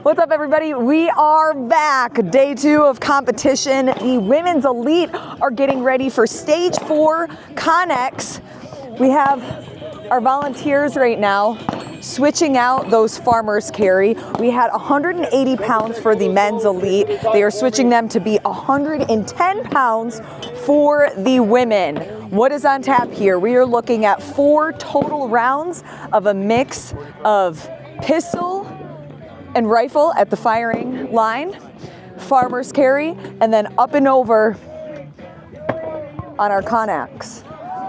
What's up, everybody? We are back. Day 2 of competition. The women's elite are getting ready for stage 4 Connex. We have our volunteers right now switching out those farmers carry. We had 180 pounds for the men's elite. They are switching them to be 110 pounds for the women. What is on tap here? We are looking at 4 total rounds of a mix of pistol and rifle at the firing line, farmer's carry, and then up and over on our Connex.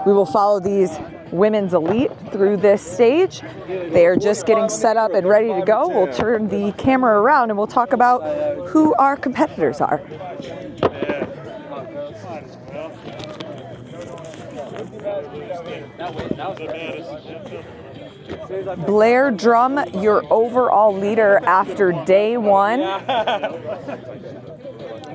We will follow these women's elite through this stage. They are just getting set up and ready to go. We'll turn the camera around and we'll talk about who our competitors are. Blair Drum, your overall leader after day 1.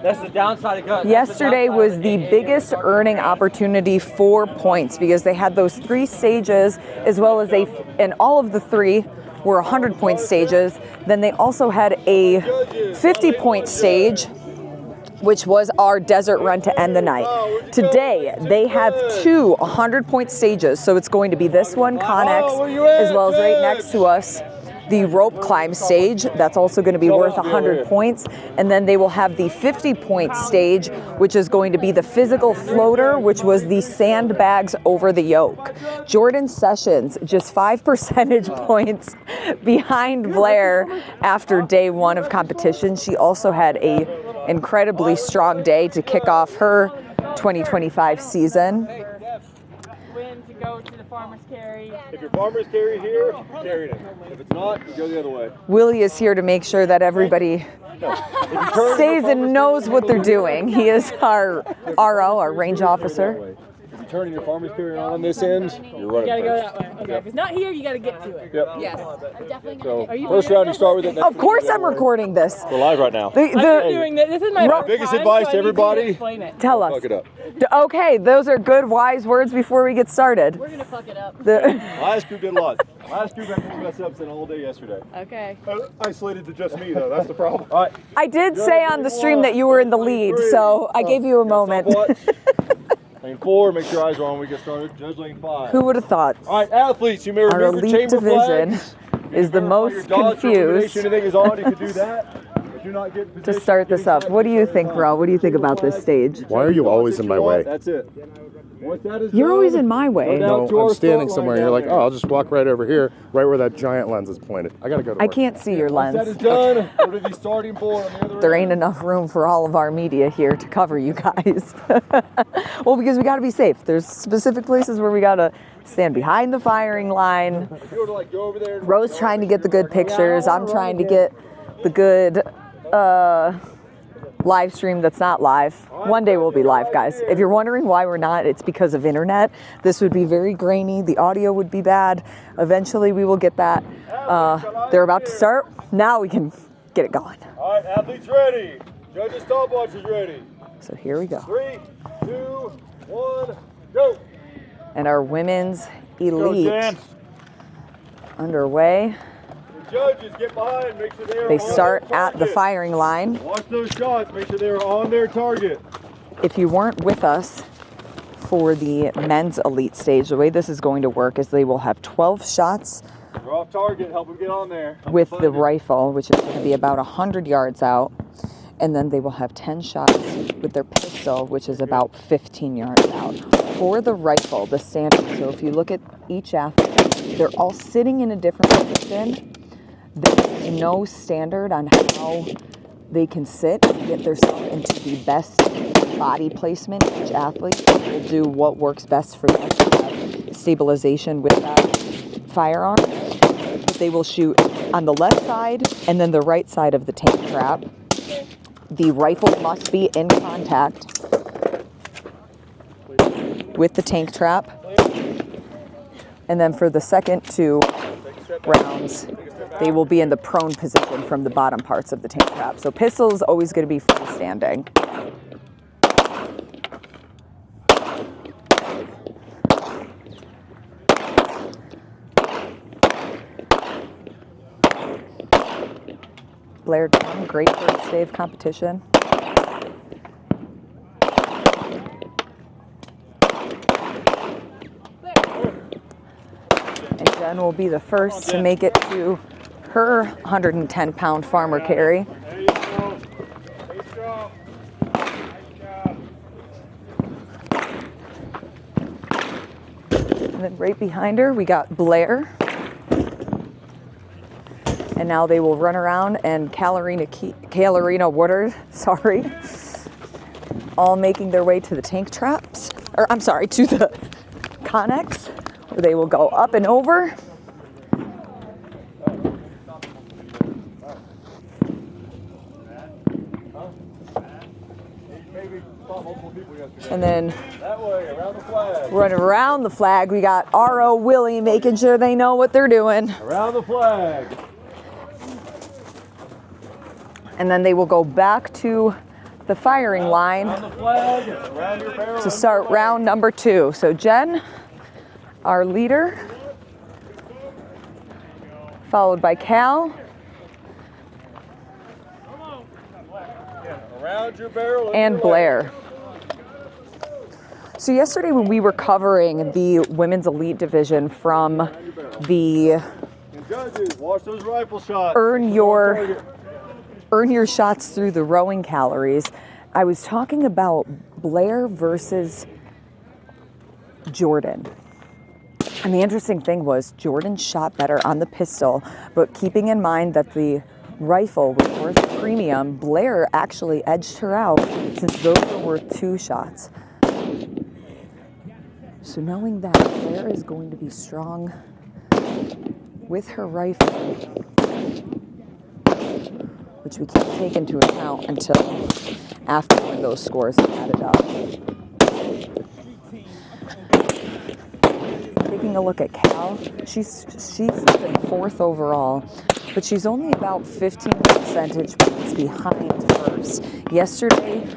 That's the downside of gut. Yesterday was the biggest earning opportunity for points because they had those 3 stages as well as and all of the 3 were 100-point stages. Then they also had a 50-point stage, which was our desert run to end the night. Today, they have 2 100-point stages, so it's going to be this one, Connex, as well as right next to us, the rope climb stage. That's also going to be worth 100 points. And then they will have the 50-point stage, which is going to be the physical floater, which was the sandbags over the yoke. Jordan Sessions, just 5 percentage points behind Blair after day 1 of competition. She also had a incredibly strong day to kick off her 2025 season. Go to the farmer's carry. If your farmer's carry here, carry it. If it's not, go the other way. Willie is here to make sure that everybody stays and knows what they're doing. He is our RO, our range officer. If you're turning your farmer's carry on this end, you're running. You gotta go that way. Okay, if it's not here, you gotta get to it. Yep. Yes. I'm definitely So gonna get first round, you start with it. Of course I'm recording this. We're live right now. I'm doing this. This is my first biggest time, advice so to I need you everybody. explain it. Tell us. Fuck it up. Okay, those are good, wise words before we get started. We're gonna fuck it up. Last group did a lot. Last group had more mess ups than all day yesterday. Okay. Isolated to just me though. That's the problem. All right. I did say on the stream that you were in the lead, so I gave you a moment. Lane 4, make sure your eyes are on when we get started. Judge lane 5. Who would have thought? All right, athletes, you may Our remove your elite chamber division flags. is the most confused Anything is on, you can do that. But do not get in to position start this up. What do you think, Ro? What do you think about this stage? Why are you always in my way? That's it. Once that is You're done, always in my way. go down to No, our I'm standing start somewhere line and you're like, down oh, there. I'll just walk right over here, right where that giant lens is pointed. I gotta go to I work. can't see your Once that is lens. done, go to the starting board on the other There end. ain't enough room for all of our media here to cover you guys. Well, because we got to be safe. There's specific places where we got to stand behind the firing line. If you were to like go over there and Ro's trying to get the good pictures. I'm trying to get the good live stream that's not live. One day we'll be live, guys. If you're wondering why we're not, it's because of internet. This would be very grainy. The audio would be bad. Eventually we will get that. They're about to start. Now we can get it going. All right, athletes ready. Judges, stopwatches ready. So here we go. 3, 2, 1, go. And our women's Go, elite Dan. underway. The judges, get behind. Make sure they are They on start their at the target. firing line. Watch those shots. Make sure they are on their target. If you weren't with us for the men's elite stage, the way this is going to work is they will have 12 shots They're off target. Help them get on there. with the rifle, which is going to be about 100 yards out. And then they will have 10 shots with their pistol, which is about 15 yards out. For the rifle, the standard, so if you look at each athlete, they're all sitting in a different position. There's no standard on how they can sit and get themselves into the best body placement. Each athlete will do what works best for them to have stabilization with that firearm. But they will shoot on the left side and then the right side of the tank trap. The rifle must be in contact with the tank trap. And then for the second 2 rounds, they will be in the prone position from the bottom parts of the tank trap. So pistol is always going to be freestanding. Blair down. Great first day of competition. And Jen will be the first to make it to her 110-pound farmer carry. There you go. Stay strong. Nice job. And then right behind her, we got Blair. And now they will run around and Kalilina Woodard, sorry, all making their way to the tank traps, or I'm sorry, to the Connex, where they will go up and over. And then That way, around the flag. running around the flag, we got R.O. Willie making sure they know what they're doing. Around the flag. And then they will go back to the firing line Around the flag. Around your barrel. to start round number 2. So Jen, our leader, followed by Cal, Around your barrel. and Blair. So yesterday when we were covering the women's elite division from the And judges, watch those rifle shots. earn your shots through the rowing calories, I was talking about Blair versus Jordan. And the interesting thing was Jordan shot better on the pistol, but keeping in mind that the rifle was worth a premium, Blair actually edged her out since those were worth 2 shots. So knowing that Blair is going to be strong with her rifle, which we can't take into account until after when those scores are added up. Taking a look at Cal, she's in 4th overall, but she's only about 15 percentage points behind first. Yesterday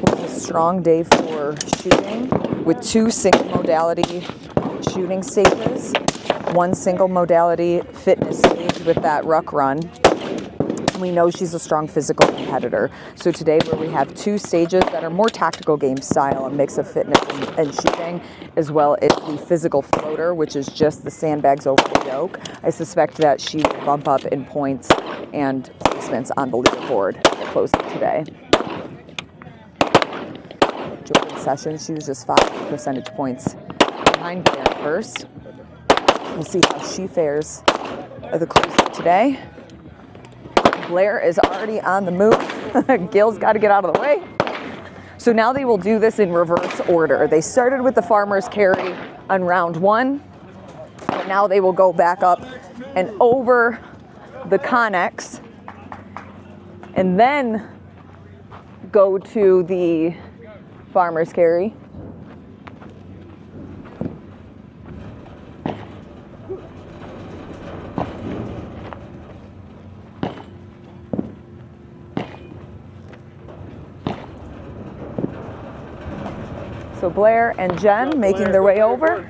was a strong day for shooting with 2 single modality shooting stages, 1 single modality fitness stage with that ruck run. We know she's a strong physical competitor. So today where we have 2 stages that are more tactical game style, a mix of fitness and shooting, as well as the physical floater, which is just the sandbags over the yoke, I suspect that she will bump up in points and placements on the leaderboard at the closing today. Jordan Sessions, she was just 5 percentage points behind Blair first. We'll see how she fares at the closing today. Blair is already on the move. Gil's got to get out of the way. So now they will do this in reverse order. They started with the farmer's carry on round 1, but now they will go back up and over the Connex and then go to the farmer's carry. So Blair and Jen making their way over.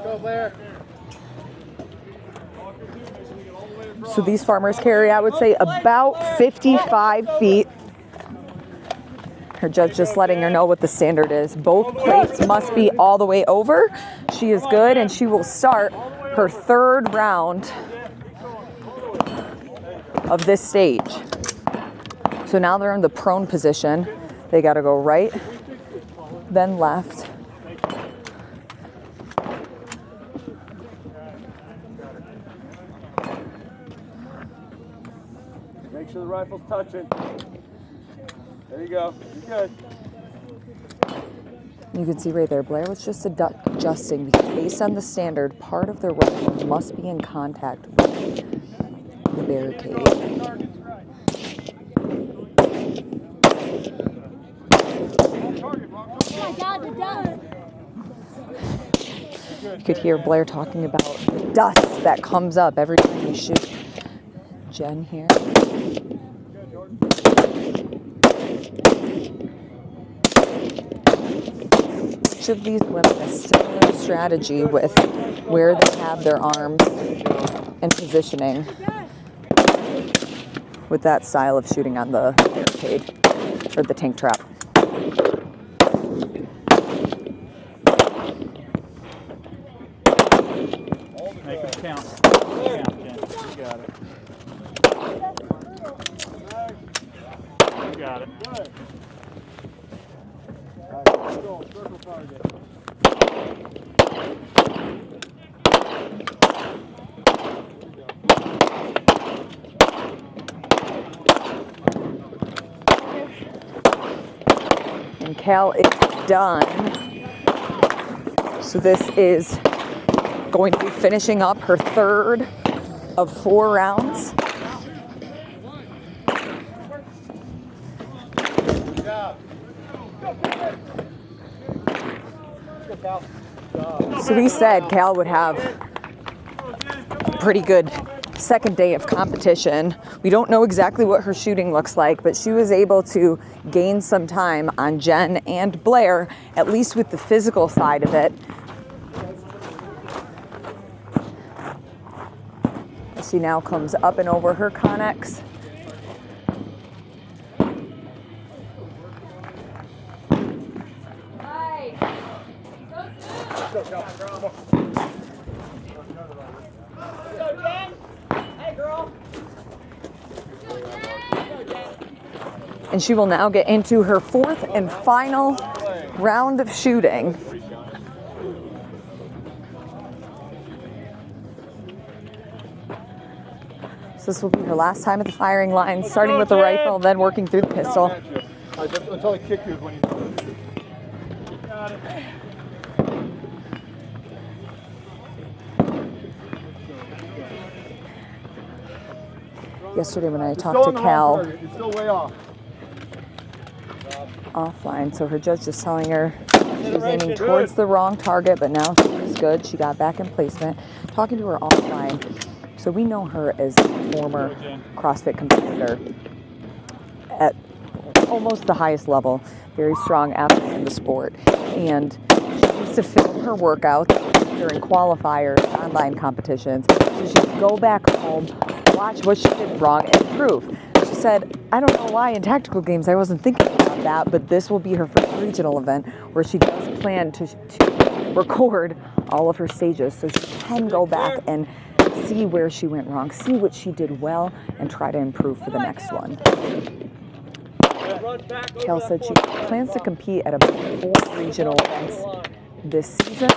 Go, Blair. So these farmers carry, I would say, about 55 feet. Her judge just letting her know what the standard is. Both plates must be all the way over. She is good, and she will start her 3rd round of this stage. So now they're in the prone position. They got to go right, then left. Make sure the rifle's touching. There you go. You're good. You can see right there, Blair was just adjusting because based on the standard, part of the rifle must be in contact with the barricade. You could hear Blair talking about the dust that comes up every time you shoot. Jen here. each of these women a similar strategy with where they have their arms and positioning with that style of shooting on the barricade or the tank trap. Make them count. You got it. You got it. Circle target. And Cal is done. So this is going to be finishing up her third of 4 rounds. So we said Cal would have a pretty good second day of competition. We don't know exactly what her shooting looks like, but she was able to gain some time on Jen and Blair, at least with the physical side of it. She now comes up and over her Connex. And she will now get into her 4th and final round of shooting. So this will be her last time at the firing line, starting with the rifle, then working through the pistol. Until I kick you when you got it. Yesterday when I talked to Cal You're still way off. offline, so her judge was telling her she was aiming towards the wrong target, but now she's good. She got back in placement. Talking to her offline, so we know her as a former CrossFit competitor at almost the highest level, very strong athlete in the sport, and she used to film her workouts during qualifiers, online competitions, so she could go back home, watch what she did wrong, and improve. She said, I don't know why in tactical games I wasn't thinking about that, but this will be her first regional event where she does plan to record all of her stages so she can go back and see where she went wrong, see what she did well, and try to improve for the next one. Cal said she plans to compete at about 4 regional events this season.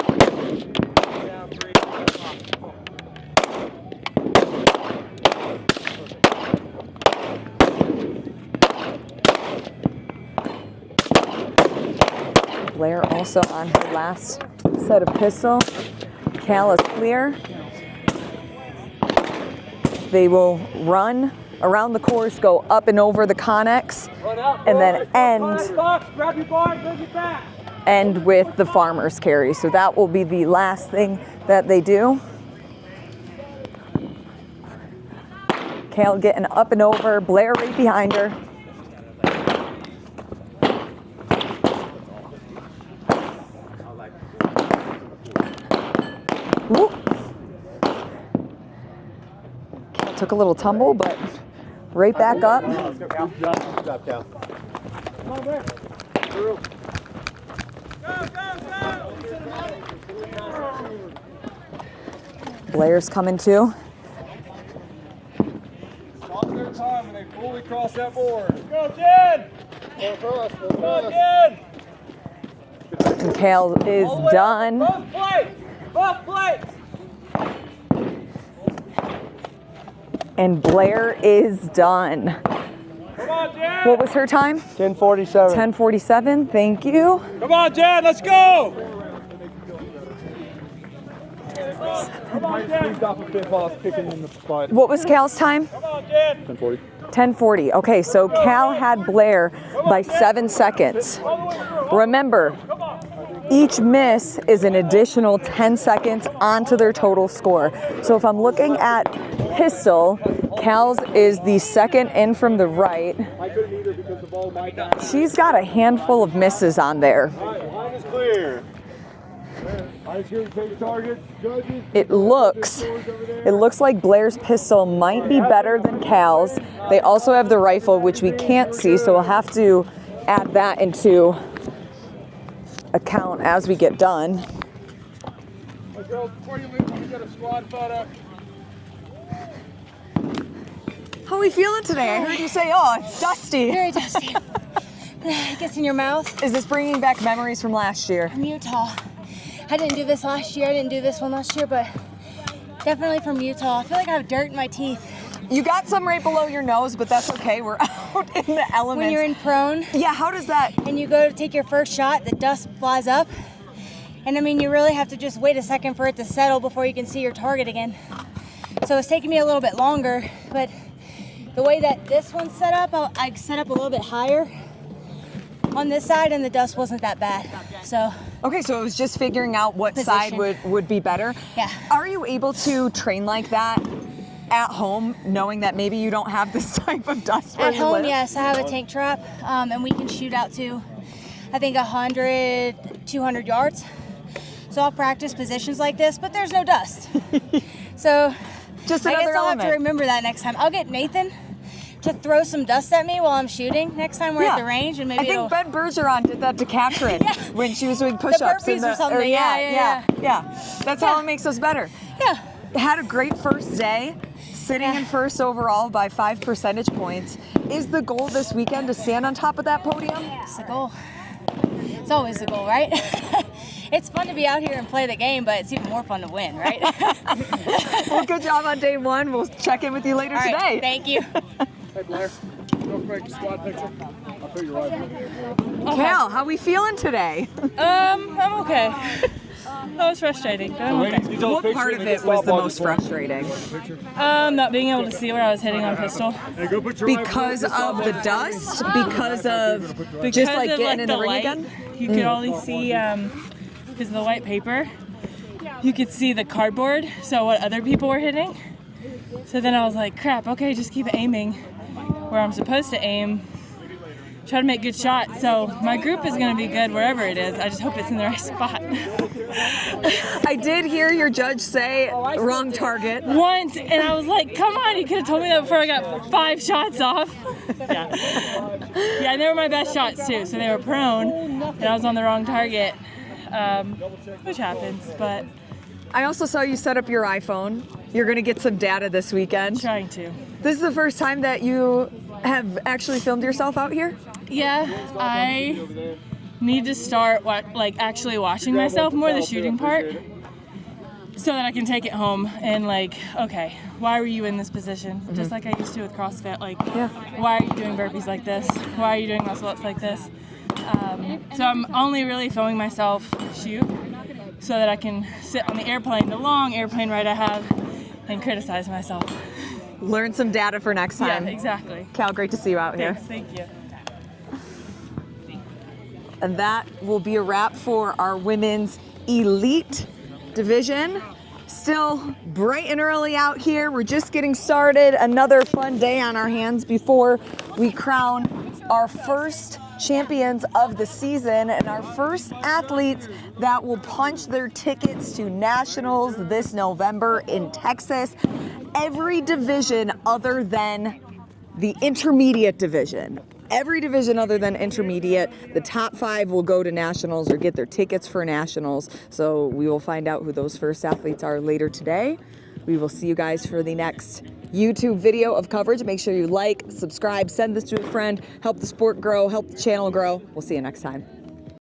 Blair also on her last set of pistol. Cal is clear. They will run around the course, go up and over the Connex, and then end with the farmer's carry. So that will be the last thing that they do. Cal getting up and over, Blair right behind her. Whoop. Cal took a little tumble, but right back up. Blair's coming too. Stop their time when they fully cross that board. Go, Jen! Go, Jen! And Cal is done. Both plates! Both plates! And Blair is done. Come on, Jen! What was her time? 10:47. 10:47. Thank you. Come on, Jen, let's go! Come on, Jen! Stop a pit while I was kicking in the spot. What was Cal's time? Come on, Jen! 10:40. 10:40. Okay, so Cal had Blair by 7 seconds. Remember, each miss is an additional 10 seconds onto their total score. So if I'm looking at pistol, Cal's is the second in from the right. I couldn't either because of all my time. She's got a handful of misses on there. Line is clear. Ice cream take targets. Judges. It looks like Blair's pistol might be better than Cal's. They also have the rifle, which we can't see, so we'll have to add that into account as we get done. Hey, girls, before you leave, let me get a squad photo. How are we feeling today? I heard you say, oh, it's dusty. Very dusty. It gets in your mouth. Is this bringing back memories from last year? From Utah. I didn't do this last year. I didn't do this one last year, but definitely from Utah. I feel like I have dirt in my teeth. You got some right below your nose, but that's okay. We're out in the elements. When you're in prone. Yeah, how does that? And you go to take your first shot, the dust flies up. And I mean, you really have to just wait a second for it to settle before you can see your target again. So it's taking me a little bit longer, but the way that this one's set up, I set up a little bit higher on this side and the dust wasn't that bad. So. Okay, so it was just figuring out what Position. side would be better. Yeah. Are you able to train like that at home, knowing that maybe you don't have this type of dust where At you home, live? yes, I have a tank trap, and we can shoot out to, I think 100, 200 yards. So I'll practice positions like this, but there's no dust. So Just I another guess I'll have element. to remember that next time. I'll get Nathan to throw some dust at me while I'm shooting next time we're at the range, and maybe I think Ben Bergeron did that to Catherine when she was doing push-ups. burpees or something, yeah. That's how it makes us better. Yeah. Had a great first day, sitting in first overall by 5 percentage points. Is the goal this weekend to stand on top of that podium? It's the goal. It's always the goal, right? It's fun to be out here and play the game, but it's even more fun to win, right? Well, good job on day one. We'll check in with you later All right, today. thank you. Hey, Blair, real quick, squad picture. I'll put your rifle. Cal, how we feeling today? I'm okay. That was frustrating, but I'm okay. What part of it was the most frustrating? Not being able to see where I was hitting on pistol. Hey, go put your Because of the dust? Because of Because just like of, getting in the ring light, again? you could only see, because of the white paper, you could see the cardboard, so what other people were hitting. So then I was like, crap, okay, just keep aiming where I'm supposed to aim. Try to make good shots. So my group is going to be good wherever it is. I just hope it's in the right spot. I did hear your judge say wrong target. Once, and I was like, come on, you could have told me that before I got 5 shots off. Yeah. Yeah, and they were my best shots too. So they were prone, and I was on the wrong target, which happens, but I also saw you set up your iPhone. You're going to get some data this weekend. trying to. This is the first time that you have actually filmed yourself out here? Yeah, I need to start actually watching myself more, the shooting part, so that I can take it home and okay, why were you in this position? Just like I used to with CrossFit, why are you doing burpees like this? Why are you doing muscle ups like this? So I'm only really filming myself shoot so that I can sit on the airplane, the long airplane ride I have, and criticize myself. Learn some data for next time. Yeah, exactly. Cal, great to see you out here. Thanks, thank you. And that will be a wrap for our women's elite division. Still bright and early out here. We're just getting started. Another fun day on our hands before we crown our first champions of the season and our first athletes that will punch their tickets to nationals this November in Texas. Every division other than the intermediate division. Every division other than intermediate, the top 5 will go to nationals or get their tickets for nationals. So we will find out who those first athletes are later today. We will see you guys for the next YouTube video of coverage. Make sure you like, subscribe, send this to a friend, help the sport grow, help the channel grow. We'll see you next time.